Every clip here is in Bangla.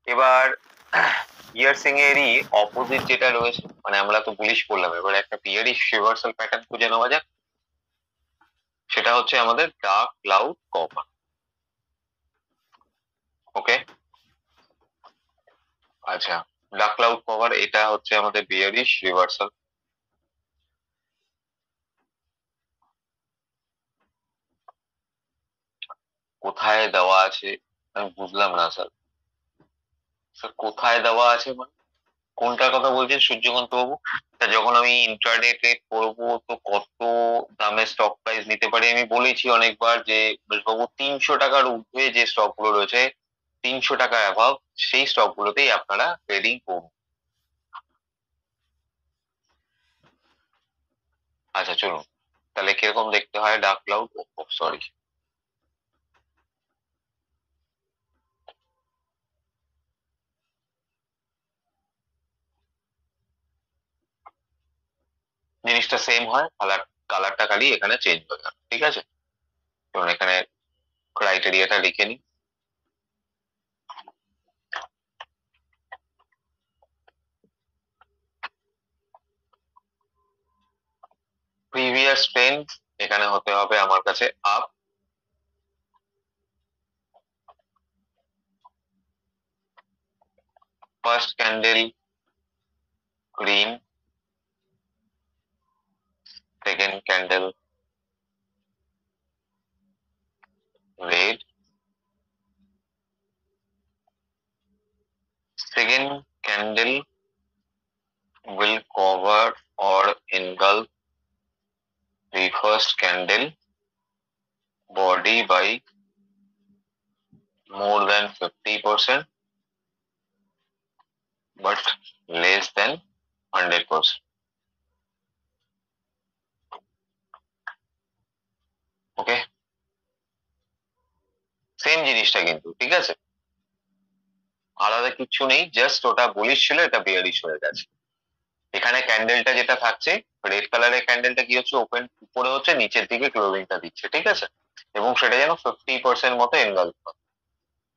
এবার পিয়ার্সিং এরই অপোজিট যেটা রয়েছে, মানে আমরা তো বুলিশ করলাম, এবার একটা বিয়ারিশ রিভার্সাল প্যাটার্ন খুঁজে নেওয়া যাক। সেটা হচ্ছে আমাদের ডার্ক ক্লাউড কভার। ওকে, আচ্ছা, ডার্ক ক্লাউড কভার এটা হচ্ছে আমাদের বিয়ারিশ রিভার্সাল। কোথায় দেওয়া আছে আমি বুঝলাম না স্যার। স্যার কোথায় দেওয়া আছে মানে কোনটার কথা বলছেন সূর্যকান্ত বাবু? তা যখন আমি ইন্ট্রাডে ট্রেড করবো তো কত দামে স্টক প্রাইস নিতে পারি? আমি বলেছি অনেকবার যে বাবু 300 টাকার ঊর্ধ্বে যে স্টক গুলো রয়েছে, 300 টাকা অ্যাভাব, সেই স্টক গুলোতেই আপনারা ট্রেডিং করুন। আচ্ছা চলুন, তাহলে কিরকম দেখতে হয় ডার্ক ক্লাউড, সরি, জিনিসটা সেম হয়, কালারটা খালি এখানে চেঞ্জ হয়ে গেল, ঠিক আছে? চলুন এখানে ক্রাইটেরিয়াটা লিখে নিই। প্রিভিয়াস ট্রেন্ড এখানে হতে হবে আমার কাছে up. First candle green, second candle red, second candle will cover or engulf the first candle body by more than 50% but less than 100%. Okay, same জিনিসটা কিন্তু, ঠিক আছে, আলাদা কিছু নেই, জাস্ট ওটা বুলিশ ছিল, এটা বিয়ারিশ হয়ে গেছে। এখানে ক্যান্ডেলটা যেটা থাকছে, রেড কালারের ক্যান্ডেলটা কি হচ্ছে, ওপেন উপরে হচ্ছে, নিচের দিকে ক্লোজিংটা দিচ্ছে, ঠিক আছে, এবং সেটা যেন 50% মতো এনগালফ হয়।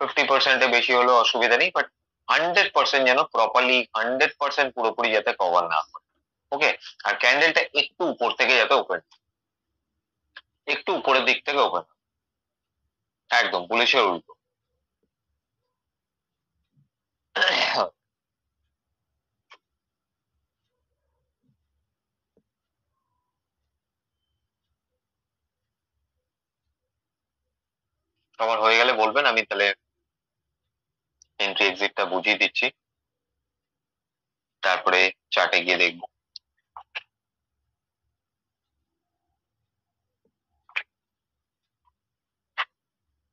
50% বেশি হলেও অসুবিধা নেই, বাট 100% যেন প্রপারলি 100% পুরোপুরি যাতে কভার না করে। ওকে, আর ক্যান্ডেলটা একটু উপর থেকে যাতে ওপেন, একটু উপরের দিক থেকে ওপেন, একদম পুলিশের উল্টো। আমার হয়ে গেলে বলবেন, আমি তাহলে এন্ট্রি এক্সিটটা বুঝিয়ে দিচ্ছি, তারপরে চার্টে গিয়ে দেখবো।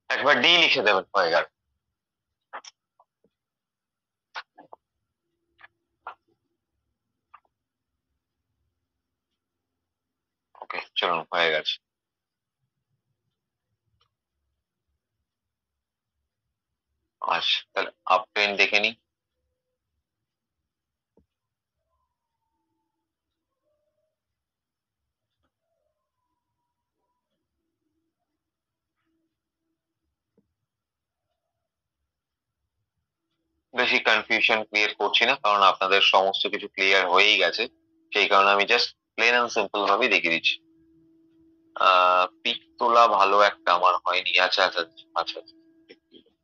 একবার ডি লিখে দেবেন, হয়ে গেল। ওকে চলুন, হয়ে গেছে। আচ্ছা তাহলে আপ ট্রেন্ড দেখে নিই। বেশি কনফিউশন ক্রিয়েট করছি না, কারণ আপনাদের সমস্ত কিছু ক্লিয়ার হয়েই গেছে, সেই কারণে আমি জাস্ট প্লেন এন্ড সিম্পল ভাবেই দেখিয়ে দিচ্ছি। পিক তোলা ভালো একটা আমার হয়নি। আচ্ছা আচ্ছা আচ্ছা আচ্ছা,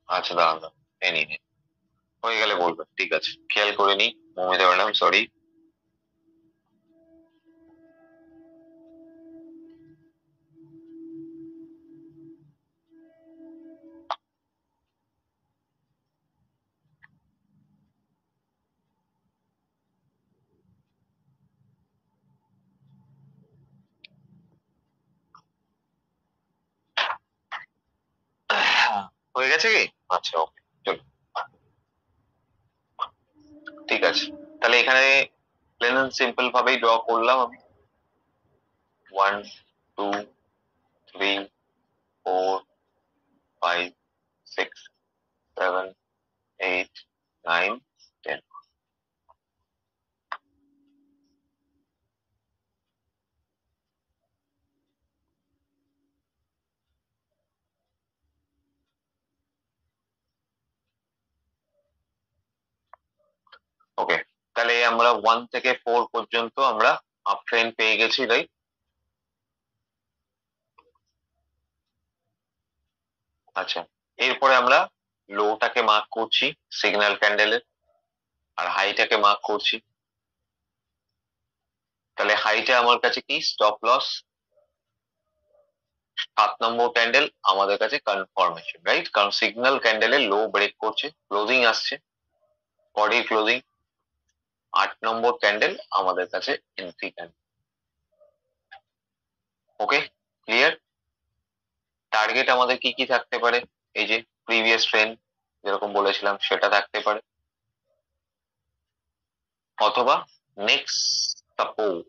আচ্ছা দাঁড়ান দাঁড়ান, এই নিন, হয়ে গেলে বলবেন, ঠিক আছে, খেয়াল করে নি মমিতা ম্যাডাম, সরি। হয়ে গেছে কি? আচ্ছা ওকে, চলো, ঠিক আছে, তাহলে এখানে প্লেন এন্ড সিম্পল ভাবেই ড্র করলাম আমি। 1 2 3 4 5 6 7 8 9 10। আমরা 1 থেকে 4 পর্যন্ত আমরা আপ ট্রেন্ড পেয়ে গেছি, রাইট? আচ্ছা, এরপরে আমরা লোটাকে মার্ক করছি সিগন্যাল ক্যান্ডেলের, আর হাইটাকে মার্ক করছি। তাহলে হাইটা আমার কাছে কি স্টপ লস, 7 নম্বর ক্যান্ডেল আমাদের কাছে কনফার্মেশন, রাইট? কারণ সিগন্যাল ক্যান্ডেলে লো ব্রেক করছে, ক্লোজিং আসছে, বডির ক্লোজিং। 8 নম্বর ক্যান্ডেল আমাদের কাছে এন্ট্রি ক্যান্ডেল। ওকে, ক্লিয়ার? টার্গেট আমাদের কি কি থাকতে পারে? এই যে প্রিভিয়াস ট্রেন্ড যেরকম বলেছিলাম সেটা থাকতে পারে, অথবা নেক্সট সাপোর্ট।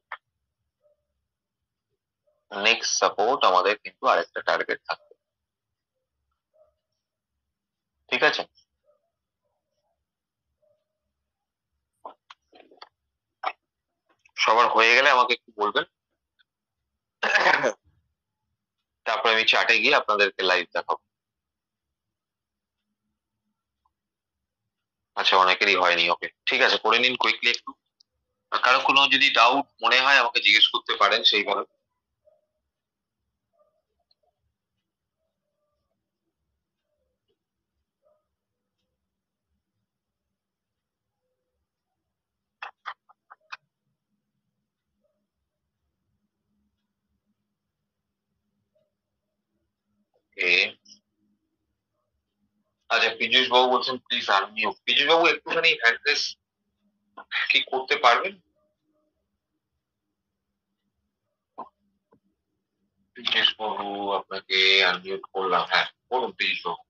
নেক্সট সাপোর্ট আমাদের কিন্তু আরেকটা টার্গেট থাকবে, ঠিক আছে? সবার হয়ে গেলে আমাকে একটু বলবেন, তারপরে আমি চার্টে গিয়ে আপনাদেরকে লাইভ দেখাবো। আচ্ছা, অনেকেরই হয়নি। ওকে, ঠিক আছে, করে নিন কুইকলি একটু। আর কারো কোনো যদি ডাউট মনে হয় আমাকে জিজ্ঞেস করতে পারেন সেইভাবে। এ আচ্ছা, পীযূষ বাবু বলছেন প্লিজ আনমিউট। পীযূষ বাবু একটুখানি অ্যাড্রেস কি করতে পারবেন? পীযূষ বাবু আপনাকে আনমিউট করলাম, হ্যাঁ বলুন পীযূষ বাবু।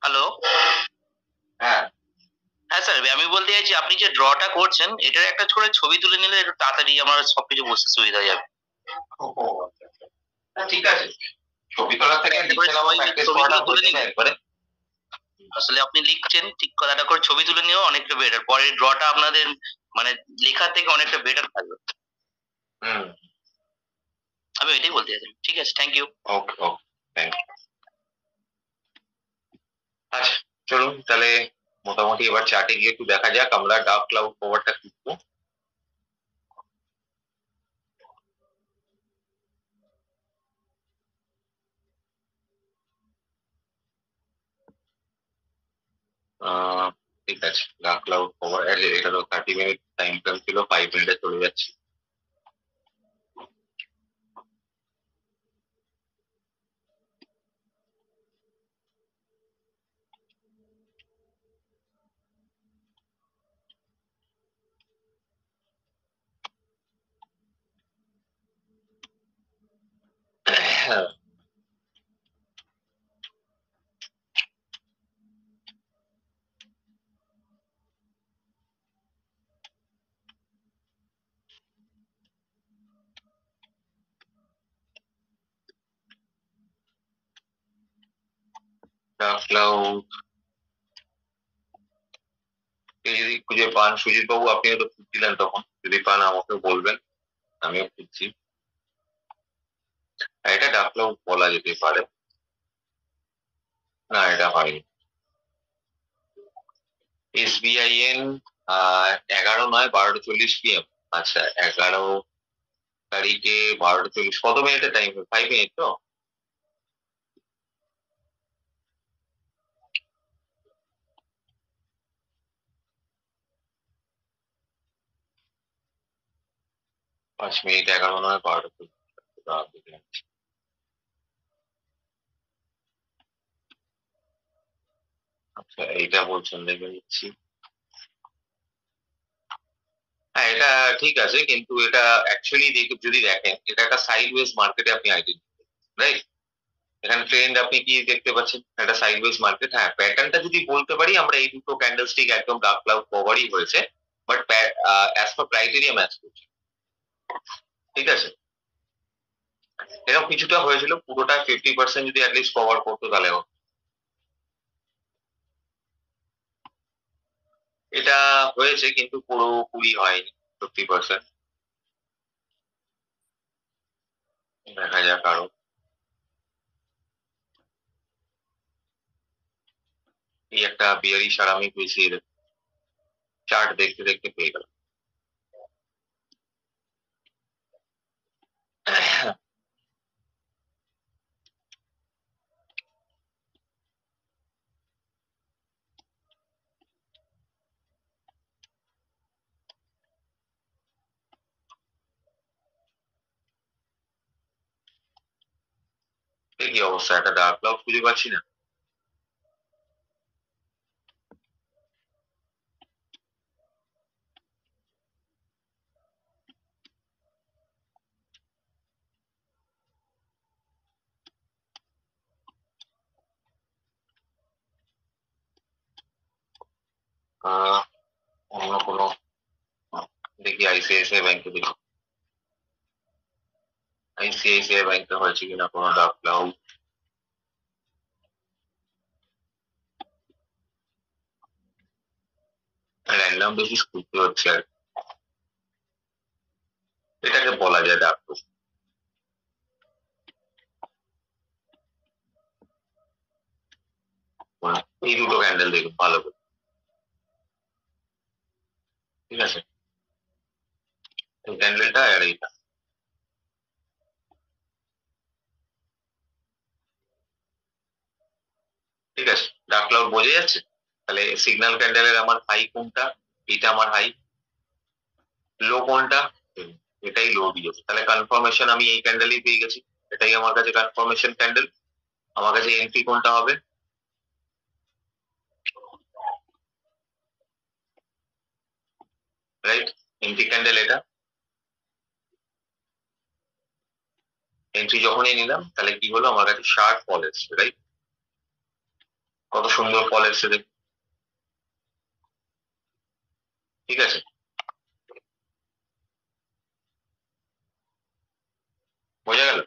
হ্যালো। হ্যাঁ হ্যাঁ স্যার, আমি বলতে চাইছি আপনি যে ড্রটা করছেন এটার একটা করে ছবি তুলে নিলে একটু তাড়াতাড়ি আমার সবকিছু বুঝতে সুবিধা হয়ে যাবে। ও, আচ্ছা, আচ্ছা। হ্যাঁ, ঠিক আছে, ছবি তোলা থেকে একেবারে লিখে নেওয়া সবাই প্র্যাকটিস ছবিগুলো করাটা তুলে হয়ে নিলে, যায় একবারে। আসলে আপনি লিখছেন ঠিক কথাটা করে ছবি তুলে নিও অনেকটা বেটার, পরে ড্রটা আপনাদের মানে লেখা থেকে অনেকটা বেটার থাকবে। হুম, আমি এটাই বলতে চাইছিলাম। ঠিক আছে, thank you. Okay okay, thank you. আচ্ছা, চলুন তাহলে মোটামুটি এবার চার্টে গিয়ে একটু দেখা যাক আমরা ডার্ক ক্লাউড কভারটা কিনবো। ঠিক আছে, ডার্ক ক্লাউড কভার, এটা তো 30 মিনিট টাইম ফ্রেম ছিল, 5 মিনিটে চলে যাচ্ছে। ডার্ক ক্লাউড যদি খুঁজে পান, সুজিত বাবু আপনিও তো খুঁজছিলেন তখন, যদি পান আমাকে বলবেন, আমিও খুঁজছি। এটা ডার্ক ক্লাউড বলা যেতে পারে, না এটা হয়নি। SBIN 11 নয় 12:40 PM। আচ্ছা, 11 তারিখে 12:40, কত মিনিটের টাইম? 5 মিনিট তো? পাঁচ মিনিট, 11 নয় 12:40। আচ্ছা, এইটা বলছেন, দেখে নিচ্ছি। হ্যাঁ, এটা ঠিক আছে, কিন্তু এটা অ্যাকচুয়ালি যদি দেখেন এটা একটা সাইডওয়েজ মার্কেটে আপনি আইডেন্টিফাই, রাইট? এখানে ট্রেন্ড আপনি কি দেখতে পাচ্ছেন? একটা সাইডওয়েজ মার্কেট। হ্যাঁ, প্যাটার্নটা যদি বলতে পারি আমরা, এই দুটো ক্যান্ডেলস্টিক একদম ডার্ক ক্লাউড কভারই হয়েছে, but as per criteria match করছে, ঠিক আছে? এরকম কিছুটা হয়েছিল, পুরোটা 50% যদি অ্যাটলিস্ট কভার করতো তাহলে হতো। এটা হয়েছে কিন্তু পুরোপুরি হয়নি, 50%। দেখা যাক আরো। এই একটা বিয়ারিশ আর আমি বেশি চার্ট দেখতে দেখতে পেয়ে গেলাম। কি অবস্থা, একটা ডার্ক ক্লাউড খুঁজে পাচ্ছি না। আহ, অন্য কোনো, দেখি আইসিআইসিআই ব্যাংকে দেখি, আইসিআইসিআই ব্যাংকে হয়েছে কিনা কোনো ডার্ক ক্লাউড। র্যান্ডম বেসিস খুঁজতে হচ্ছে আর কি। এটাকে বলা যায় ডার্ক ক্লাউড। এই দুটো ক্যান্ডেল দেখুন ভালো করে, ঠিক আছে। এই ক্যান্ডেলটা আর এইটা, ঠিক আছে। ডার্ক ক্লাউড বোঝা যাচ্ছে। তাহলে সিগন্যাল ক্যান্ডেলের আমার হাই কোনটা, এটা আমার হাই। লো কোনটা, এটাই লো দিয়েছে। তাহলে কনফার্মেশন আমি এই ক্যান্ডেলই পেয়ে গেছি। এটাই আমার কাছে কনফার্মেশন ক্যান্ডেল। আমার কাছে এন্ট্রি কোনটা হবে, রাইট। এন্ট্রি ক্যান্ডেল এটা। এন্ট্রি যখনই নিলাম তাহলে কি হলো, আমার কাছে শার্প ফল এসছে, রাইট। কত সুন্দর ফল এসছে দেখ, ঠিক আছে। বোঝা গেল।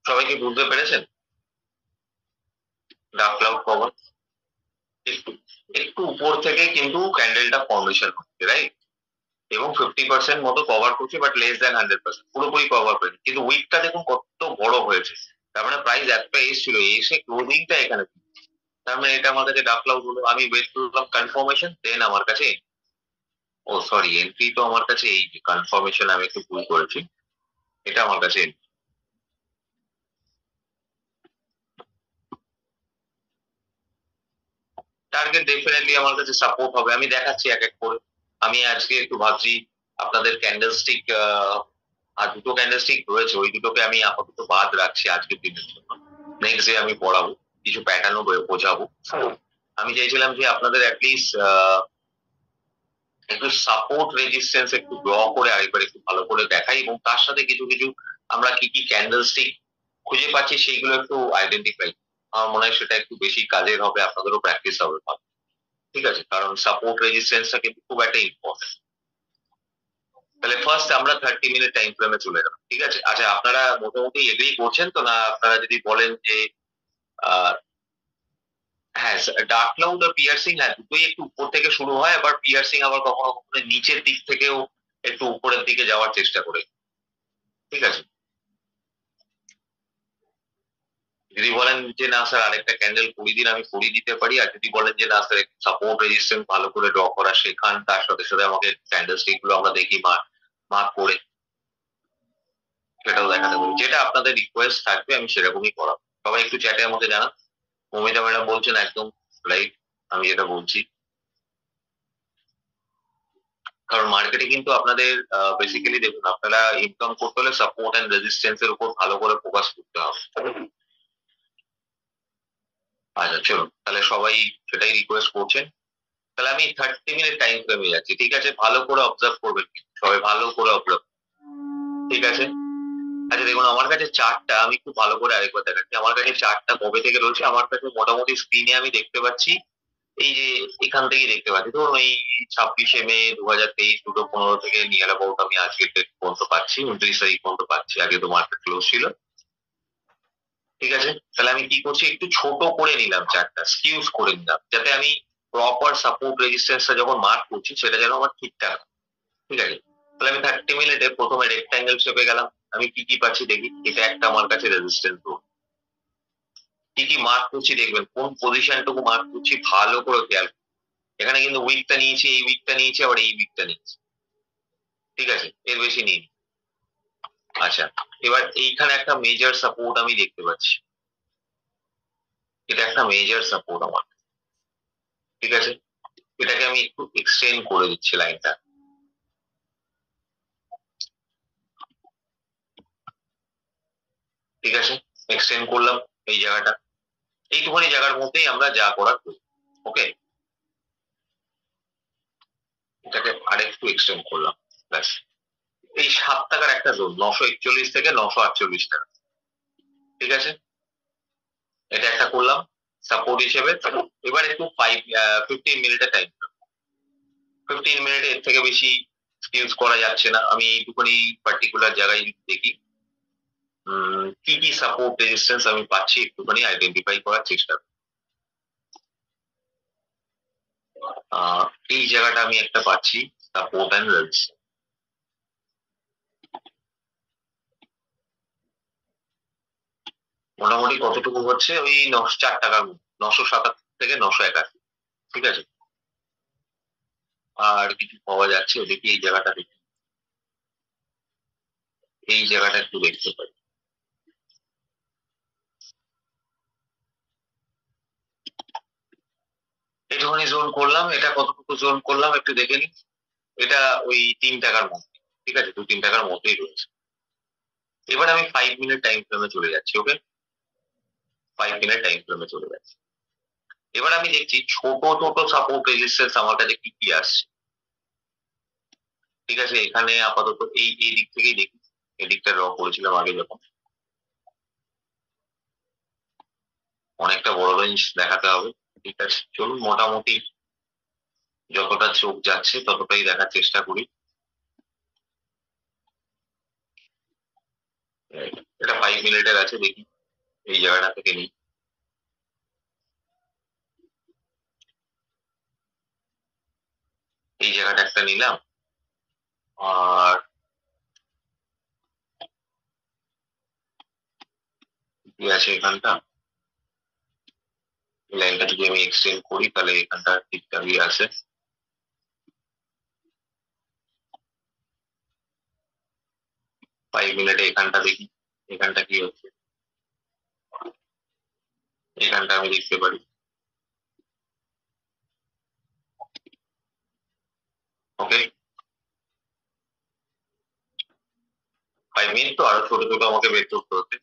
সবাই কি বুঝতে পেরেছেন? ডার্ক ক্লাউড কভার একটু একটু উপর থেকে কিন্তু ক্যান্ডেলটা ফর্মেশন হচ্ছে, রাইট। এবং 50% মতো কভার করছে, বাট লেস দ্যান 100%, পুরোপুরি কভার করেনি। কিন্তু উইকটা দেখুন কত বড় হয়েছে। তার মানে প্রাইস এতটা এসেছিল, এসে ক্লোজিংটা এখানে। তার মানে এটা আমার কাছে ডার্ক ক্লাউড হলো। আমি ওয়েট করলাম কনফার্মেশন, দেন আমার কাছে, ও সরি, এন্ট্রি তো আমার কাছে এই যে কনফার্মেশন, আমি একটু ভুল করেছি। এটা আমার কাছে টার্গেট। ডেফিনেটলি আমার কাছে সাপোর্ট হবে, আমি দেখাচ্ছি এক এক করে। আমি আজকে একটু ভাবছি আপনাদের ক্যান্ডেলস্টিক, আর দুটো ক্যান্ডেলস্টিক রয়েছে, ওই দুটোকে আমি আপাতত বাদ রাখছি আজকের দিনের জন্য। নেক্সট ডে আমি পড়াবো, কিছু প্যাটার্নও বোঝাবো। আমি চাইছিলাম যে আপনাদের অ্যাটলিস্ট একটু সাপোর্ট রেজিস্ট্যান্স একটু ড্র করে আরেকবার একটু ভালো করে দেখাই, এবং তার সাথে কিছু কিছু আমরা কি কি ক্যান্ডেলস্টিক খুঁজে পাচ্ছি সেগুলো একটু আইডেন্টিফাই। আমার মনে হয় সেটা একটু বেশি কাজের হবে, আপনাদেরও প্র্যাকটিস হবে ভালো, ঠিক আছে। কারণ সাপোর্ট রেজিস্ট্যান্সটা কিন্তু খুব একটা ইম্পর্টেন্ট। তাহলে ফার্স্ট আমরা 30 মিনিট টাইম ফ্রেমে চলে গেলাম, ঠিক আছে। আচ্ছা, আপনারা মোটামুটি এগ্রি করছেন তো না? আপনারা যদি বলেন যে আহ হ্যাঁ, ডার্ক ক্লাউড আর পিয়ার্সিং, হ্যাঁ দুটোই একটু উপর থেকে শুরু হয়, আবার পিয়ার্সিং আবার কখনো কখনো নিচের দিক থেকেও একটু উপরের দিকে যাওয়ার চেষ্টা করে, ঠিক আছে। যদি বলেন যে না স্যার আরেকটা ক্যান্ডেল করিয়ে দিন, আমি করিয়ে দিতে পারি। আর যদি বলেন যে না স্যার সাপোর্ট রেজিস্ট্যান্স ভালো করে ড্র করা শেখান, তার সাথে সাথে আমাকে ক্যান্ডেল স্টিক গুলো আমরা দেখি মার্ক করে, সেটাও দেখাতে পারি। যেটা আপনাদের রিকোয়েস্ট থাকবে আমি সেরকমই করাবো। সবাই একটু চ্যাটের মধ্যে জানান। মমিতা ম্যাডাম বলছেন একদম রাইট, আমি যেটা বলছি। কারণ মার্কেটে কিন্তু আপনাদের বেসিক্যালি দেখুন, আপনারা ইনকাম করতে হলে সাপোর্ট এন্ড রেজিস্ট্যান্স এর উপর ভালো করে ফোকাস করতে হবে। আচ্ছা চলুন, তাহলে সবাই সেটাই রিকোয়েস্ট করছেন। তাহলে আমি 30 মিনিট টাইম ফ্রেমে যাচ্ছি, ঠিক আছে। ভালো করে অবজার্ভ করবেন, সবাই ভালো করে অবজার্ভ, ঠিক আছে। আচ্ছা দেখুন, আমার কাছে চার্টটা আমি একটু ভালো করে আরেকবার দেখাচ্ছি। আমার কাছে চার্টটা কবে থেকে রয়েছে, আমার কাছে মোটামুটি স্ক্রিনে আমি দেখতে পাচ্ছি এই যে এখান থেকেই দেখতে পাচ্ছি। ধরুন এই 26শে মে 2023 2:15 থেকে নিয়ার অ্যাবাউট আমি আজকের ডেট পর্যন্ত পাচ্ছি, 29 তারিখ পর্যন্ত পাচ্ছি। আগে তো মার্কেট ক্লোজ ছিল, ঠিক আছে। তাহলে আমি কি করছি, একটু ছোট করে নিলাম চার্টটা, স্কিউজ করে নিলাম, যাতে আমি প্রপার সাপোর্ট রেজিস্ট্যান্সটা যখন মার্ক করছি সেটা যেন আমার ঠিকঠাক হয়। ঠিক আছে, তাহলে আমি 30 মিনিটে প্রথমে রেক্ট্যাঙ্গেল শেপে গেলাম। আমি কি কি পাচ্ছি দেখি। এটা একটা আমার কাছে রেজিস্ট্যান্স জোন। কি কি মার্ক করছি দেখবেন, কোন পজিশনটুকু মার্ক করছি ভালো করে খেয়াল করুন। এখানে কিন্তু উইকটা নিয়েছি, এই উইকটা নিয়েছি, আবার এই উইকটা নিয়েছি। ঠিক আছে, এর বেশি নিই। আচ্ছা, এবার এইখানে একটা মেজর সাপোর্ট আমি দেখতে পাচ্ছি। এটা একটা মেজর সাপোর্ট আমার। ঠিক আছে, এটাকে আমি একটু এক্সটেন্ড করে দিচ্ছি লাইনটা। ঠিক আছে, এক্সটেন্ড করলাম এই জায়গাটা। এইটুখানি জায়গার মধ্যেই আমরা যা করার করি। ওকে, এটাকে আরেকটু এক্সটেন্ড করলাম। ব্যাস, এই 7 টাকার একটা জোন 941 থেকে 948 টাকা। ঠিক আছে, এটা একটা করলাম সাপোর্ট হিসেবে। এবার একটু 15 মিনিটের টাইম, 15 মিনিটে এর থেকে বেশি ইউজ করা যাচ্ছে না। আমি এইটুকুনি পার্টিকুলার জায়গায় যদি দেখি কি কি সাপোর্ট রেজিস্ট্যান্স আমি পাচ্ছি একটুখানি আইডেন্টিফাই করার চেষ্টা করি। এই জায়গাটা আমি একটা পাচ্ছি সাপোর্ট অ্যান্ড রেজিস্ট্যান্স। মোটামুটি কতটুকু হচ্ছে, ওই 4 টাকার মধ্যে, 987 থেকে 981। ঠিক আছে, আর কিছু পাওয়া যাচ্ছে দেখি, এই জায়গাটা দেখি, এই জায়গাটা একটু দেখতে পাই। একটুখানি জোন করলাম, এটা কতটুকু জোন করলাম একটু দেখে নিই। এটা ওই 3 টাকার মধ্যে। ঠিক আছে, 2-3 টাকার মধ্যেই রয়েছে। এবার আমি 5 মিনিট টাইম ফ্রেমে চলে যাচ্ছি। ওকে, 5 মিনিট টাইম ফ্রেমে চলে যাচ্ছি। এবার আমি দেখছি ছোট ছোট সাপোর্ট রেজিস্ট্যান্স আমার কাছে কি কি আসছে। ঠিক আছে, এখানে আপাতত এই দিক থেকেই দেখি। এদিকটা ড্র করেছিলাম আগে যখন। অনেকটা বড় রেঞ্জ দেখাতে হবে। ঠিক আছে, চলুন মোটামুটি যতটা চোখ যাচ্ছে ততটাই দেখার চেষ্টা করি। এটা 5 মিনিটের আছে, দেখি এই জায়গাটা থেকে নিই। এই জায়গাটা একটা নিলাম, আর কি আছে এখানটা, এই লাইনটা যদি আমি এক্সটেন্ড করি তাহলে এখানটা ঠিকঠাকই আছে। ফাইভ মিনিটে এখানটা দেখি, এখানটা কি হচ্ছে। এখানটা আমি দেখতে পারি। ওকে, 5 মিনিট তো আরো ছোট ছোট আমাকে বের করতে হচ্ছে।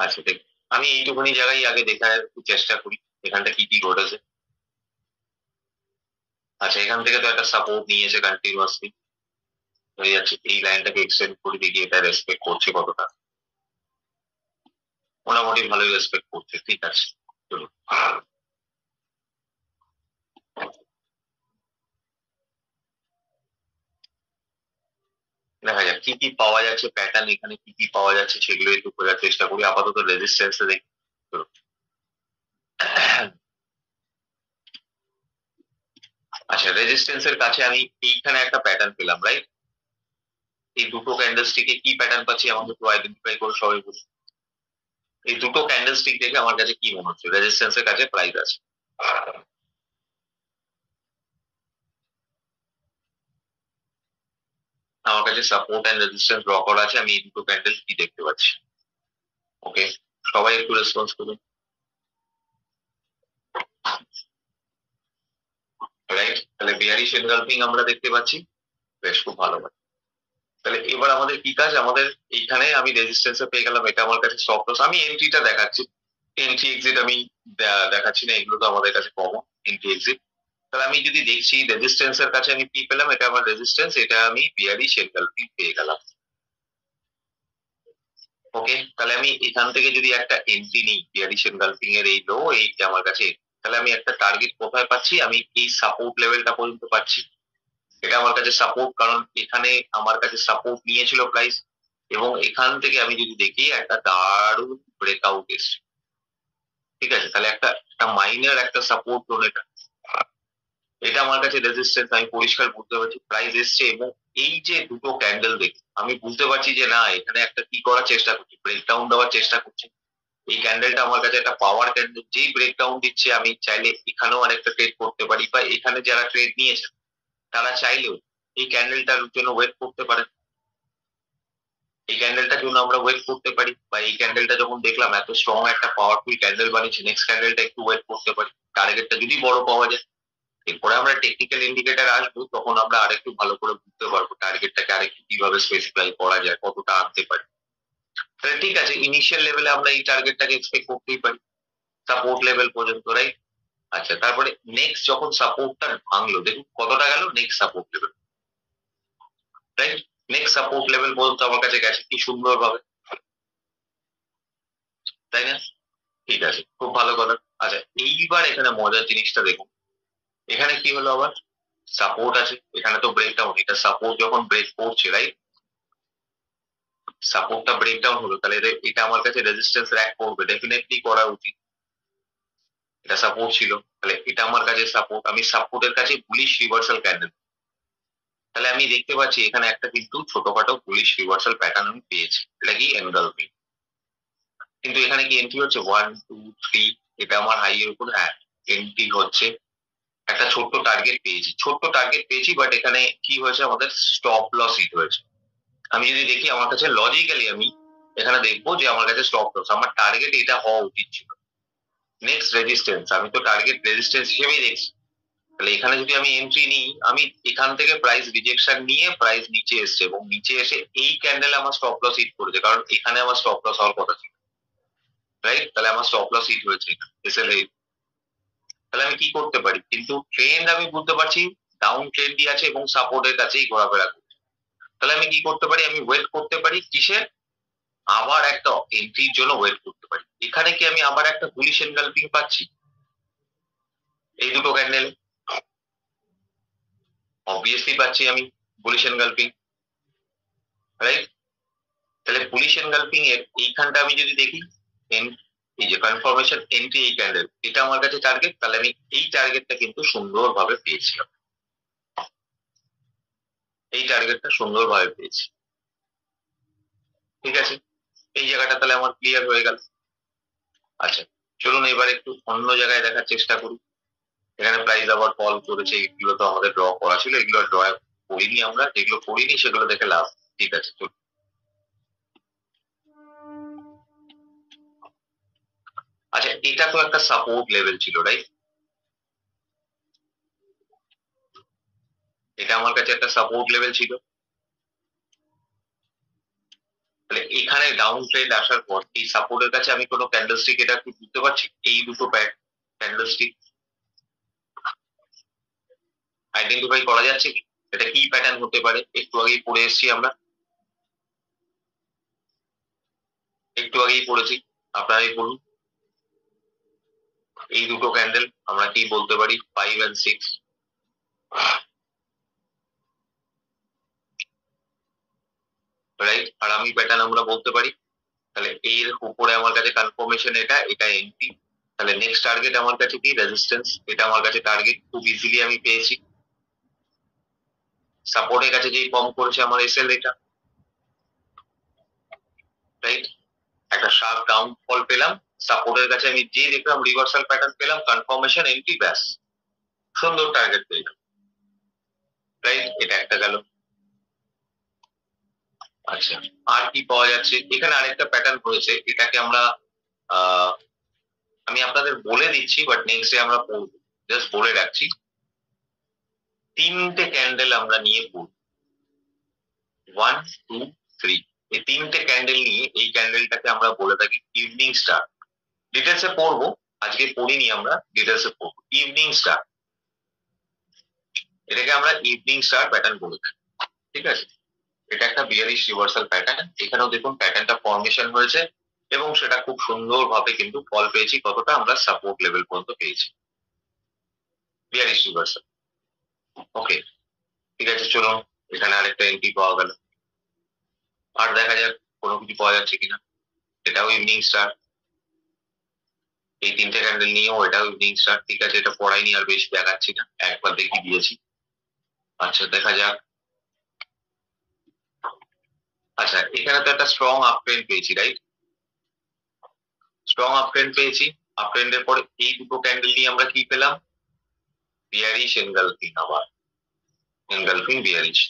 আচ্ছা দেখ, আমি এইটুকুনি জায়গায় আগে দেখার চেষ্টা করি এখানটা কি কি ঘটেছে। আচ্ছা, এখান থেকে তো একটা সাপোর্ট নিয়েছে কন্টিনিউয়াসলি হয়ে যাচ্ছে। এই লাইনটাকে এক্সটেন্ড করে দেখি এটা রেসপেক্ট করছে কতটা। মোটামুটি ভালোই রেসপেক্ট করছে। ঠিক আছে, চলুন দেখা যাক কি কি পাওয়া যাচ্ছে, প্যাটার্ন এখানে কি কি পাওয়া যাচ্ছে সেগুলো একটু খোঁজার চেষ্টা করি। আপাতত রেজিস্ট্যান্স দেখি। চলুন। আচ্ছা, রেজিস্ট্যান্স এর কাছে আমি এইখানে একটা প্যাটার্ন পেলাম, রাইট? এই দুটো ক্যান্ডেলস্টিকে কি প্যাটার্ন পাচ্ছি আমাকে একটু আইডেন্টিফাই করে সবাই বলুন। এই দুটো ক্যান্ডেলস্টিক দেখে আমার কাছে কি মনে হচ্ছে, রেজিস্ট্যান্স এর কাছে প্রাইস আছে। আমার কাছে সাপোর্ট এন্ড রেজিস্ট্যান্স ড্র করা আছে। আমি এই দুটো ক্যান্ডেল কি দেখতে পাচ্ছি। ওকে, সবাই একটু রেসপন্স করুন। রাইট, তাহলে বিয়ারিশ এনগালফিং আমরা দেখতে পাচ্ছি। বেশ, খুব ভালো। তাহলে এবার আমাদের কি কাজ, আমাদের এইখানে আমি রেজিস্ট্যান্স পেয়ে গেলাম, এটা আমার কাছে স্টপ লস। আমি এন্ট্রিটা দেখাচ্ছি, এন্ট্রি এক্সিট আমি দেখাচ্ছি না, এগুলো তো আমাদের কাছে কমন এন্ট্রি এক্সিট। তাহলে আমি যদি দেখছি রেজিস্ট্যান্স এর কাছে আমি কি পেলাম, এটা আমার রেজিস্ট্যান্স, এটা আমি বিয়ারিশ এনগালফিং পেয়ে গেলাম। ওকে, তাহলে আমি এখান থেকে যদি একটা এন্ট্রি নিই বিয়ারিশ এনগালফিং এর এই লো, এইটা আমার কাছে, তাহলে আমি একটা টার্গেট কোথায় পাচ্ছি, আমি এই সাপোর্ট লেভেলটা পর্যন্ত পাচ্ছি। এটা আমার কাছে সাপোর্ট, কারণ এখানে আমার কাছে সাপোর্ট নিয়েছিল প্রাইস, এবং এখান থেকে আমি যদি দেখি একটা দারুণ ব্রেকআউট এসছে। ঠিক আছে, তাহলে একটা একটা মাইনার একটা সাপোর্ট জোন এটা। এটা আমার কাছে রেজিস্ট্যান্স, আমি পরিষ্কার বুঝতে পারছি প্রাইস এসছে, এবং এই যে দুটো ক্যান্ডেল দেখে আমি বুঝতে পারছি যে না, এখানে একটা কি করার চেষ্টা করছে, ব্রেকডাউন দেওয়ার চেষ্টা করছে। এই ক্যান্ডেলটা আমার কাছে একটা পাওয়ার ক্যান্ডেল, যেই ব্রেকডাউন দিচ্ছে আমি চাইলে এখানেও আরেকটা ট্রেড করতে পারি, বা এখানে যারা ট্রেড নিয়েছে তারা চাইলেও এই ক্যান্ডেলটার জন্য ওয়েট করতে পারে। এই ক্যান্ডেলটার জন্য আমরা ওয়েট করতে পারি, বা এই ক্যান্ডেলটা যখন দেখলাম এত স্ট্রং একটা পাওয়ারফুল ক্যান্ডেল বানিয়েছে, নেক্সট ক্যান্ডেলটা একটু ওয়েট করতে পারি, টার্গেটটা যদি বড় পাওয়া যায়। এরপরে আমরা টেকনিক্যাল ইন্ডিকেটর আসবো, তখন আমরা আরেকটু ভালো করে বুঝতে পারবো টার্গেটটাকে আরেকটু কিভাবে স্পেসিফাই করা যায়, কতটা আনতে পারি। তাহলে ঠিক আছে, ইনিশিয়াল লেভেলে আমরা এই টার্গেটটাকে এক্সপেক্ট করতেই পারি, সাপোর্ট লেভেল পর্যন্ত, রাইট? আচ্ছা, তারপরে নেক্সট যখন সাপোর্টটা ভাঙলো, দেখুন কতটা গেল, next support level, right? Next support level পর্যন্ত আমার কাছে গেছে কি সুন্দর ভাবে, তাই না? ঠিক আছে, খুব ভালো কথা। আচ্ছা, এইবার এখানে মজার জিনিসটা দেখুন, এখানে কি হলো আবার, সাপোর্ট আছে, এখানে তো ব্রেকডাউন, এটা সাপোর্ট যখন ব্রেক করছে, রাইট? সাপোর্টটা ব্রেকডাউন হলো, তাহলে এটা আমার কাছে রেজিস্ট্যান্স র্যাক করবে, ডেফিনেটলি করা উচিত। এটা সাপোর্ট ছিল, তাহলে এটা আমার কাছে সাপোর্ট, আমি সাপোর্টের কাছে বুলিশ রিভার্সাল ক্যান্ডেল, তাহলে আমি দেখতে পাচ্ছি এখানে একটা কিন্তু ছোটখাটো বুলিশ রিভার্সাল প্যাটার্ন আমি পেয়েছি, এটা কি এনগালফিং। কিন্তু এখানে কি এন্ট্রি হচ্ছে 1 2 3, এটা আমার হাই এর উপর, হ্যাঁ এন্ট্রি হচ্ছে। একটা ছোট্ট টার্গেট পেয়েছি, বাট এখানে কি হয়েছে, আমাদের স্টপ লস হিট হয়েছে। আমি যদি দেখি আমার কাছে লজিক্যালি, আমি এখানে দেখবো যে আমার কাছে স্টপ লস, আমার টার্গেট এটা হওয়া উচিত ছিল। নেক্সট রেজিস্ট্যান্স, আমি তো টার্গেট রেজিস্ট্যান্স হিসেবেই দেখছি, তাহলে এখানে যদি আমি এন্ট্রি নিই, আমি এখান থেকে প্রাইস রিজেকশন নিয়ে প্রাইস নিচে এসছে, এবং নিচে এসে এই ক্যান্ডেল আমার স্টপ লস হিট করেছে, কারণ এখানে আমার স্টপ লস হওয়ার কথা ছিল, রাইট? তাহলে আমার স্টপ লস হিট হয়েছে, এসএল হিট। তাহলে আমি কি করতে পারি, কিন্তু ট্রেন্ড আমি বুঝতে পারছি ডাউন ট্রেন্ডই আছে এবং সাপোর্টের কাছেই ঘোরাফেরা করছে। তাহলে আমি কি করতে পারি, আমি ওয়েট করতে পারি কিসের, আবার একটা এন্ট্রির জন্য ওয়েট করতে পারি। এখানে কি আমি আবার একটা বুলিশ এনগালফিং পাচ্ছি এই দুটো ক্যান্ডেলে? অবভিয়াসলি পাচ্ছি আমি বুলিশ এনগালফিং, রাইট? তাহলে বুলিশ এনগালফিং এর এইখানটা আমি যদি দেখি, এই যে কনফার্মেশন এন্ট্রি, এই ক্যান্ডেল, এটা আমার কাছে টার্গেট, তাহলে আমি এই টার্গেটটা কিন্তু সুন্দরভাবে পেয়েছি, এই টার্গেটটা সুন্দরভাবে পেয়েছি। ঠিক আছে, এই জায়গাটা তাহলে আমার ক্লিয়ার হয়ে গেল। আচ্ছা, চলুন এবার একটু অন্য জায়গায় দেখার চেষ্টা করি। এখানে প্রাইস আবার ফল করেছে, এগুলো তো আমাদের ড্র করা ছিল, এগুলো ড্র করিনি আমরা, যেগুলো করিনি সেগুলো দেখে লাভ। ঠিক আছে, চলুন। আচ্ছা, এটা তো একটা সাপোর্ট লেভেল ছিল, রাইট? এটা আমার কাছে একটা সাপোর্ট লেভেল ছিল। তাহলে এখানে ডাউন ট্রেন্ড আসার পর এই সাপোর্টের কাছে আমি কোনো ক্যান্ডেলস্টিক, এটা কি বুঝতে পারছি, এই দুটো ক্যান্ডেলস্টিক আইডেন্টিফাই করা যাচ্ছে কি, এটা কি প্যাটার্ন হতে পারে? একটু আগেই পড়ে এসেছি আমরা, একটু আগেই পড়েছি, আপনারাই বলুন। এই দুটো ক্যান্ডেল আমরা কি বলতে পারি, 5 and 6, রাইট? আর আমি প্যাটার্ন আমরা বলতে পারি। তাহলে এর উপরে আমার কাছে কনফার্মেশন, এটা এন্ট্রি, তাহলে নেক্সট টার্গেট আমার কাছে কি, রেজিস্ট্যান্স, এটা আমার কাছে টার্গেট খুব ইজিলি আমি পেয়েছি। সাপোর্টের কাছে যেই ফর্ম করেছে আমার এসএল, এটা, রাইট? একটা শার্প ডাউন ফল পেলাম, সাপোর্টের কাছে আমি যে দেখলাম রিভার্সাল প্যাটার্ন পেলাম, কনফার্মেশন এন্ট্রি, ব্যাস সুন্দর টার্গেট পেলাম, রাইট? এটা একটা গেল। আচ্ছা, আর কি পাওয়া যাচ্ছে, এখানে আরেকটা প্যাটার্ন হয়েছে, এটাকে আমরা আমি আপনাদের বলে দিচ্ছি, বাট নেক্সট ডে আমরা পড়বো, জাস্ট বলে রাখছি। তিনটে ক্যান্ডেল আমরা নিয়ে পড়ব, 1 2 3, এই তিনটে ক্যান্ডেল নিয়ে এই ক্যান্ডেলটাকে আমরা বলে থাকি ইভিনিং স্টার। ডিটেলসে পড়বো, আজকে পড়িনি আমরা, ডিটেলসে পড়বো ইভিনিং স্টার, এটাকে আমরা ইভিনিং স্টার প্যাটার্ন বলে থাকি। ঠিক আছে, এটা একটা বিয়ারিশ রিভার্সাল প্যাটার্ন, এখানেও দেখুন প্যাটার্নটা ফর্মেশন হয়েছে, এবং সেটা খুব সুন্দরভাবে কিন্তু ফল পেয়েছি, কতটা, আমরা সাপোর্ট লেভেল পর্যন্ত পেয়েছি, বিয়ারিশ রিভার্সাল। ওকে, ঠিক আছে, চলুন এখানে আরেকটা এন্ট্রি পাওয়া গেল, আর দেখা যাক কোনো কিছু পাওয়া যাচ্ছে কিনা, এটাও ইভিনিং স্টার। এই তিনটে ক্যান্ডেল নিয়েও এটা ইভিনিং স্টার, ঠিক আছে, এটা পড়াইনি আর বেশি দেখাচ্ছি না, একবার দেখিয়ে দিয়েছি। আচ্ছা দেখা যাক। আচ্ছা এখানে তো একটা স্ট্রং আপ ট্রেন্ড পেয়েছি, রাইট? স্ট্রং আপ ট্রেন্ড পেয়েছি। আপ ট্রেন্ডের পরে এই দুটো ক্যান্ডেল নিয়ে আমরা কি পেলাম? বিয়ারিশ এনগালফিং, আবার এনগালফিং বিয়ারিশ।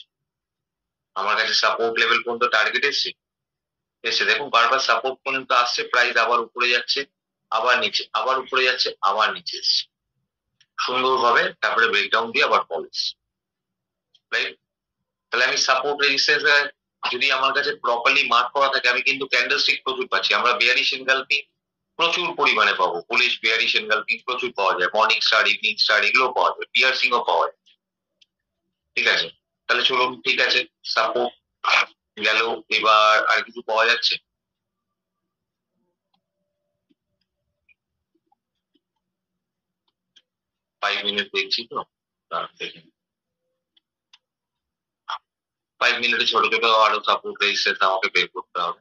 আমার কাছে সাপোর্ট লেভেল পর্যন্ত টার্গেট এসছে, এসে দেখুন বারবার সাপোর্ট পর্যন্ত আসছে, প্রাইস আবার উপরে যাচ্ছে, আবার নিচে, আবার উপরে যাচ্ছে, আবার নিচে এসছে সুন্দরভাবে, তারপরে ব্রেকডাউন দিয়ে আবার ফল এসছে, রাইট? তাহলে আমি সাপোর্ট রেজিস্ট্যান্স যদি আমার কাছে প্রপারলি মার্ক করা থাকে, আমি কিন্তু ক্যান্ডেলস্টিক প্রচুর পাচ্ছি। আমরা বিয়ারিশ এনগালফিং প্রচুর পরিমাণে পাবো, পুলিশ বিয়ারিশ এনগালফিং প্রচুর পাওয়া যায়, মর্নিং স্টার, ইভিনিং স্টার এগুলো পাওয়া যায়, পিয়ার্সিং ও পাওয়া যায়, ঠিক আছে? তাহলে চলুন, ঠিক আছে, সাপোর্ট গেল, এবার আর কিছু পাওয়া যাচ্ছে? 5 মিনিট দেখছি তো, দেখি 5 মিনিটে ছোট ছোট আরো সাপোর্ট রেজিস্ট্যান্স আমাকে বের করতে হবে।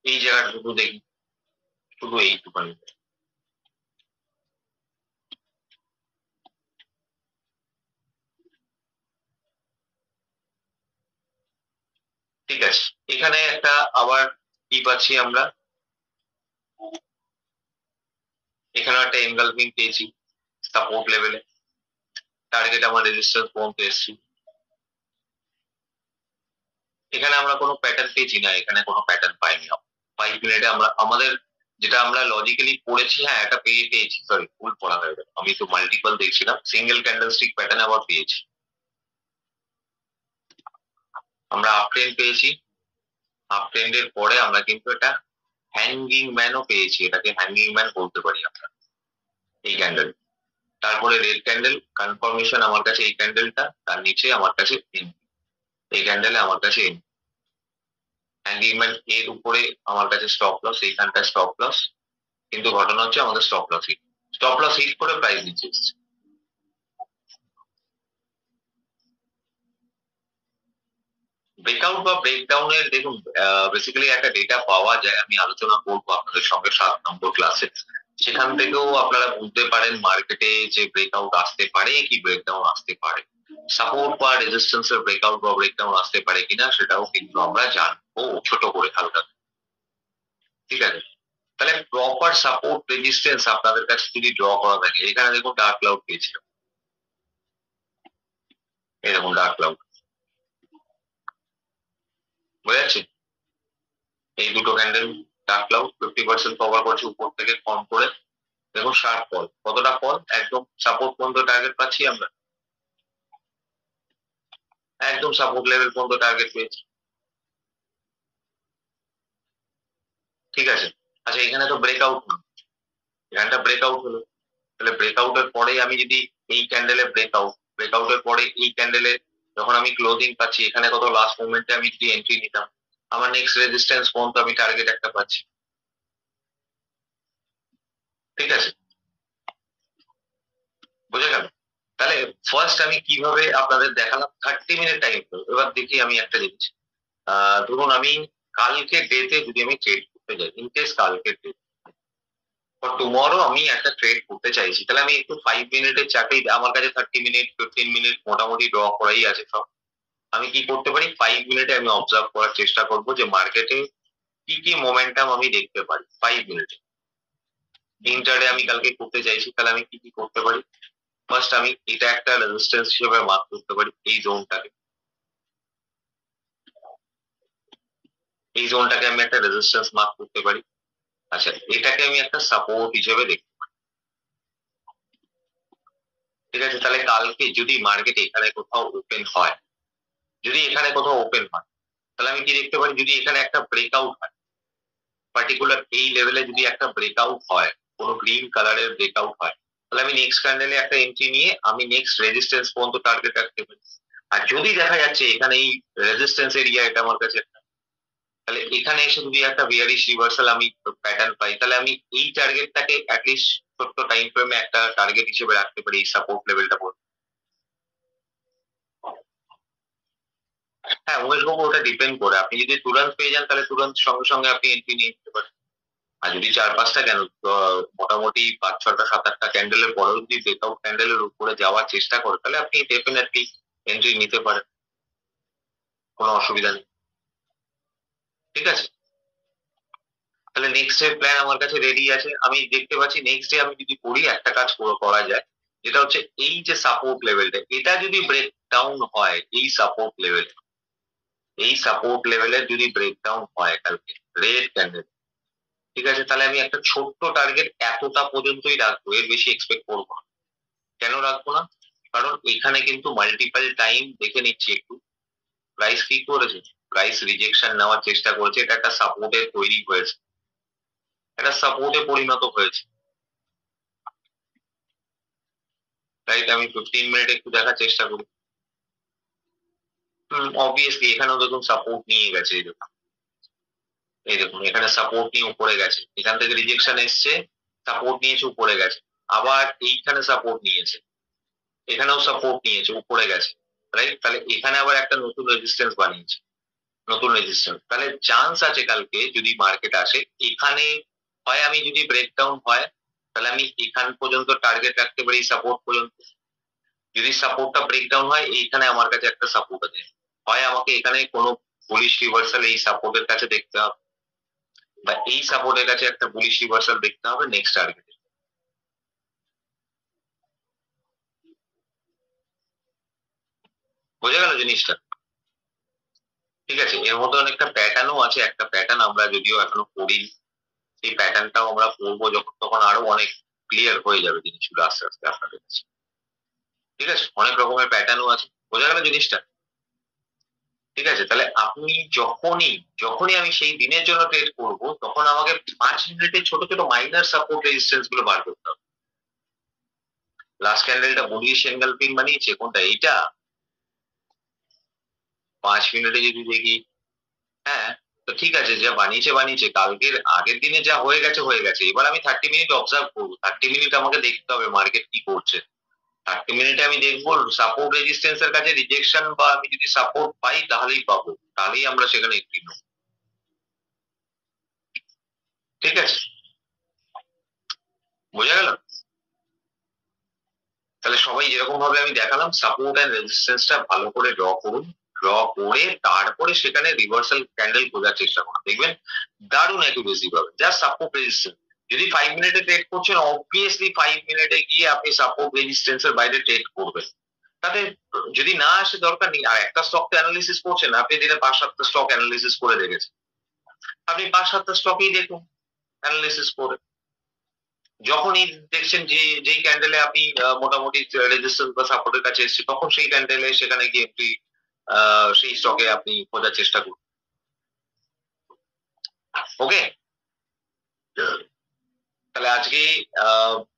এই জায়গাটা শুধু দেখি, শুধু এইটুখানি। ঠিক আছে, এখানে একটা আবার কি পাচ্ছি আমরা, এখানে একটা এনগালফিং পেয়েছি সাপোর্ট লেভেলে, টার্গেট আমার রেজিস্ট্যান্স পর্যন্ত এসছি। এখানে আমরা কোনো প্যাটার্ন পেয়েছি না, এখানে কোনো প্যাটার্ন পাইনি। 5 মিনিটে আমরা আমাদের যেটা আমরা লজিক্যালি পড়েছি, হ্যাঁ এটা পেয়েছি, সরি ভুল পড়া হয়ে গেল, আমি তো মাল্টিপল দেখছিলাম, সিঙ্গেল ক্যান্ডেলস্টিক প্যাটার্ন আবার পেয়েছি আমরা। আপ ট্রেন্ড পেয়েছি, আপ ট্রেন্ডের পরে আমরা কিন্তু এটা হ্যাঙ্গিং ম্যানও পেয়েছি, এটাকে হ্যাঙ্গিং ম্যান বলতে পারি আমরা, এই ক্যান্ডেল। তারপরে রেড ক্যান্ডেল কনফার্মেশন আমার কাছে এই ক্যান্ডেলটা, তার নিচে আমার কাছে এই ক্যান্ডেলে আমার কাছে হ্যাঙ্গিং ম্যান, এর উপরে আমার কাছে স্টপ লস, এইখানটা স্টপ লস, কিন্তু ঘটনা হচ্ছে আমাদের স্টপ লস হিট করে প্রাইস নিচে এসছে। ব্রেকআউট বা ব্রেকডাউনের দেখুন, বেসিক্যালি একটা ডেটা পাওয়া যায়, আমি আলোচনা করবো আপনাদের সঙ্গে 7 নম্বর ক্লাসে, সেখান থেকেও আপনারা বুঝতে পারেন মার্কেটে যে ব্রেকআউট আসতে পারে কি ব্রেকডাউন আসতে পারে, সাপোর্ট বা রেজিস্ট্যান্স এর ব্রেকআউট বা ব্রেকডাউন আসতে পারে কিনা সেটাও কিন্তু আমরা জানবো ছোট করে হালকা, ঠিক আছে? তাহলে প্রপার সাপোর্ট রেজিস্ট্যান্স আপনাদের কাছে যদি ড্র করা থাকে, এখানে দেখুন ডার্ক ক্লাউড পেয়েছিলাম, এই দেখুন ডার্ক ক্লাউড, বোঝা যাচ্ছে? এই দুটো ক্যান্ডেল ডার্ক ক্লাউড 50% কভার করছে উপর থেকে কম করে, দেখুন শার্প ফল, কতটা ফল, একদম সাপোর্ট পর্যন্ত টার্গেট পাচ্ছি আমরা, একদম সাপোর্ট লেভেল পর্যন্ত টার্গেট পেয়েছি, ঠিক আছে? আচ্ছা এখানে তো ব্রেকআউট হলো, এখানটা ব্রেকআউট হলো, তাহলে ব্রেকআউটের পরে আমি যদি এই ক্যান্ডেলে ব্রেকআউটের পরে এই ক্যান্ডেলে যখন আমি ক্লোজিং পাচ্ছি, এখানে কত লাস্ট মোমেন্টে আমি যদি এন্ট্রি নিতাম, আমার নেক্সট রেজিস্ট্যান্স পর্যন্ত আমি টার্গেট একটা পাচ্ছি, ঠিক আছে? বুঝে গেল? তাহলে ফার্স্ট আমি কিভাবে আপনাদের দেখালাম 30 মিনিট টাইম, এবার দেখি আমি একটা জিনিস, ধরুন আমি কালকে ডেতে যদি আমি ট্রেড করতে যাই, ইনকেস কালকে ডে টুমরো আমি একটা ট্রেড করতে চাইছি, তাহলে আমি একটু 5 মিনিটের চাকরি, আমার কাছে 30 মিনিট 15 মিনিট মোটামুটি ড্র করাই আছে সব, আমি কি করতে পারি 5 মিনিটে আমি অবজার্ভ করার চেষ্টা করবো যে মার্কেটে কি কি মোমেন্টাম আমি দেখতে পারি 5 মিনিটে। ইন্টারডে আমি কালকে করতে চাইছি, তাহলে আমি কি কি করতে পারি, ফার্স্ট আমি এটা একটা রেজিস্ট্যান্স হিসেবে মার্ক করতে পারি, এই জোনটাকে আমি একটা রেজিস্ট্যান্স মার্ক করতে পারি। আচ্ছা এটাকে আমি একটা সাপোর্ট হিসেবে দেখি, ঠিক আছে? তাহলে কালকে যদি মার্কেট এখানে কোথাও ওপেন হয়, যদি এখানে কোথাও ওপেন হয়, তাহলে আমি কি দেখতে পারি, যদি এখানে একটা ব্রেকআউট হয়, পার্টিকুলার এই লেভেলে যদি একটা ব্রেকআউট হয়, কোনো গ্রিন কালারের ব্রেকআউট হয়, তাহলে আমি নেক্সট ক্যান্ডেলে একটা এন্ট্রি নিয়ে আমি নেক্সট রেজিস্ট্যান্স পর্যন্ত টার্গেট রাখতে পারি। আর যদি দেখা যাচ্ছে এখানে এই রেজিস্ট্যান্স এরিয়া এটা আমার কাছে, তাহলে এখানে এসে যদি একটা বিয়ারিশ রিভার্সাল আমি প্যাটার্ন পাই, তাহলে আমি এই টার্গেটটাকে অ্যাটলিস্ট ছোট্ট টাইম ফ্রেমে একটা টার্গেট হিসেবে রাখতে পারি, এই সাপোর্ট লেভেলটা। হ্যাঁ উমেশ বাবু, ওটা ডিপেন্ড করে, আপনি যদি তুরন্ত পেয়ে যান তাহলে তুরন্ত সঙ্গে সঙ্গে আপনি এন্ট্রি নিয়ে নিতে পারেন। আর যদি 4-5টা কেন, মোটামুটি 5-6টা 7-8টা ক্যান্ডেলের পরেও যদি ব্রেকআউট ক্যান্ডেলের উপরে যাওয়ার চেষ্টা করে, তাহলে আপনি ডেফিনেটলি এন্ট্রি নিতে পারেন, কোনো অসুবিধা নেই। ঠিক আছে, তাহলে নেক্সট ডে প্ল্যান আমার কাছে রেডি আছে। আমি দেখতে পাচ্ছি নেক্সট ডে আমি যদি করি, একটা কাজ করা যায়, যেটা হচ্ছে এই যে সাপোর্ট লেভেলটা, এটা যদি ব্রেক ডাউন হয়, এই সাপোর্ট লেভেলের যদি ব্রেকডাউন হয় কালকে রেড ক্যান্ডেল, ঠিক আছে, তাহলে আমি একটা ছোট্ট টার্গেট এতটা পর্যন্তই রাখবো, এর বেশি এক্সপেক্ট করবো না। কেন রাখবো না? কারণ এখানে কিন্তু মাল্টিপল টাইম দেখে নিচ্ছি একটু, প্রাইস কি করেছে, প্রাইস রিজেকশন নেওয়ার চেষ্টা করেছে, এটা একটা সাপোর্টে তৈরি হয়েছে, এটা সাপোর্টে পরিণত হয়েছে, রাইট? আমি 15 মিনিট একটু দেখার চেষ্টা করি। অবভিয়াসলি এখানেও দেখুন সাপোর্ট নিয়ে গেছে, এই দেখুন এখানে সাপোর্ট নিয়ে উপরে গেছে, এখান থেকে রিজেকশন এসছে, সাপোর্ট নিয়েছে উপরে গেছে, আবার এইখানে সাপোর্ট নিয়েছে, এখানেও সাপোর্ট নিয়েছে উপরে গেছে, রাইট? তাহলে এখানে আবার একটা নতুন রেজিস্ট্যান্স বানিয়েছে, নতুন রেজিস্ট্যান্স, তাহলে চান্স আছে কালকে যদি মার্কেট আসে এখানে, হয় আমি যদি ব্রেকডাউন হয় তাহলে আমি এখান পর্যন্ত টার্গেট রাখতে পারি, সাপোর্ট পর্যন্ত। যদি সাপোর্টটা ব্রেকডাউন হয়, এইখানে আমার কাছে একটা সাপোর্ট আছে, হয় আমাকে এখানে কোনো বুলিশ রিভার্সাল এই সাপোর্টের কাছে দেখতে হবে, বা এই সাপোর্টের কাছে একটা বুলিশ রিভার্সাল দেখতে হবে নেক্সট টার্গেটে। বোঝা গেল জিনিসটা? ঠিক আছে, এর মধ্যে অনেকটা প্যাটার্নও আছে, একটা প্যাটার্ন আমরা যদিও এখনো করিনি, সেই প্যাটার্নটাও আমরা করবো যখন, তখন আরো অনেক ক্লিয়ার হয়ে যাবে জিনিসগুলো আস্তে আস্তে আপনাদের কাছে। ঠিক আছে, অনেক রকমের প্যাটার্নও আছে, বোঝা গেল জিনিসটা? ঠিক আছে, তাহলে আপনি যখনই যখনই আমি সেই দিনের জন্য ট্রেড করব, তখন আমাকে 5 মিনিটের ছোট ছোট মাইনার সাপোর্ট রেজিস্ট্যান্স গুলো বার করতে হবে। লাস্ট ক্যান্ডেলটা বুলিশ এনগালফিং বানিয়েছে, কোনটা এইটা? 5 মিনিটে যদি দেখি, হ্যাঁ, তো ঠিক আছে, যা বানিয়েছে বানিয়েছে, কালকের আগের দিনে যা হয়ে গেছে হয়ে গেছে, এবার আমি 30 মিনিট অবজার্ভ করবো, 30 মিনিট আমাকে দেখতে হবে মার্কেট কি করছে। 30 মিনিটে আমি দেখবো সাপোর্ট রেজিস্ট্যান্স এর কাছে রিজেকশন, বা আমি যদি সাপোর্ট পাই তাহলেই পাবো, তাহলেই আমরা সেখানে এন্ট্রি নেবো। ঠিক আছে, বোঝা গেল? তাহলে সবাই যেরকম ভাবে আমি দেখালাম, সাপোর্ট এন্ড রেজিস্ট্যান্সটা ভালো করে ড্র করুন, ড্র করে তারপরে সেখানে রিভার্সাল ক্যান্ডেল খোঁজার চেষ্টা করুন, দেখবেন দারুণ অ্যাকুরেসি পাবেন। জাস্ট সাপোর্ট রেজিস্ট্যান্স, যদি 5 মিনিটে ট্রেড করছেন, অবভিয়াসলি 5 মিনিটে গিয়ে আপনি সাপোর্ট রেজিস্ট্যান্স এর বাইরে ট্রেড করবেন, তাতে যদি না আসে দরকার নেই। আর একটা স্টক তো অ্যানালিসিস করছেন, আপনি দিনে 5-7টা স্টক অ্যানালিসিস করে দেখেছেন, আপনি 5-7টা স্টকই দেখুন অ্যানালিসিস করে, যখনই দেখছেন যে যেই ক্যান্ডেলে আপনি মোটামুটি রেজিস্ট্যান্স বা সাপোর্টের কাছে এসছে, তখন সেই ক্যান্ডেলে সেখানে গিয়ে এন্ট্রি, সেই স্টকে আপনি খোঁজার চেষ্টা করুন। ওকে, তাহলে আজকে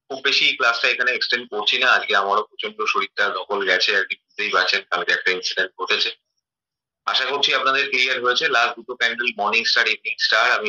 খুব বেশি ক্লাসটা এখানে এক্সটেন্ড করছি না, আজকে আমারও প্রচন্ড শরীরটা দখল গেছে আর কি, বুঝতেই পারছেন কালকে একটা ইনসিডেন্ট ঘটেছে। আশা করছি আপনাদের ক্লিয়ার হয়েছে। লাস্ট দুটো candle, morning star, evening star, আমি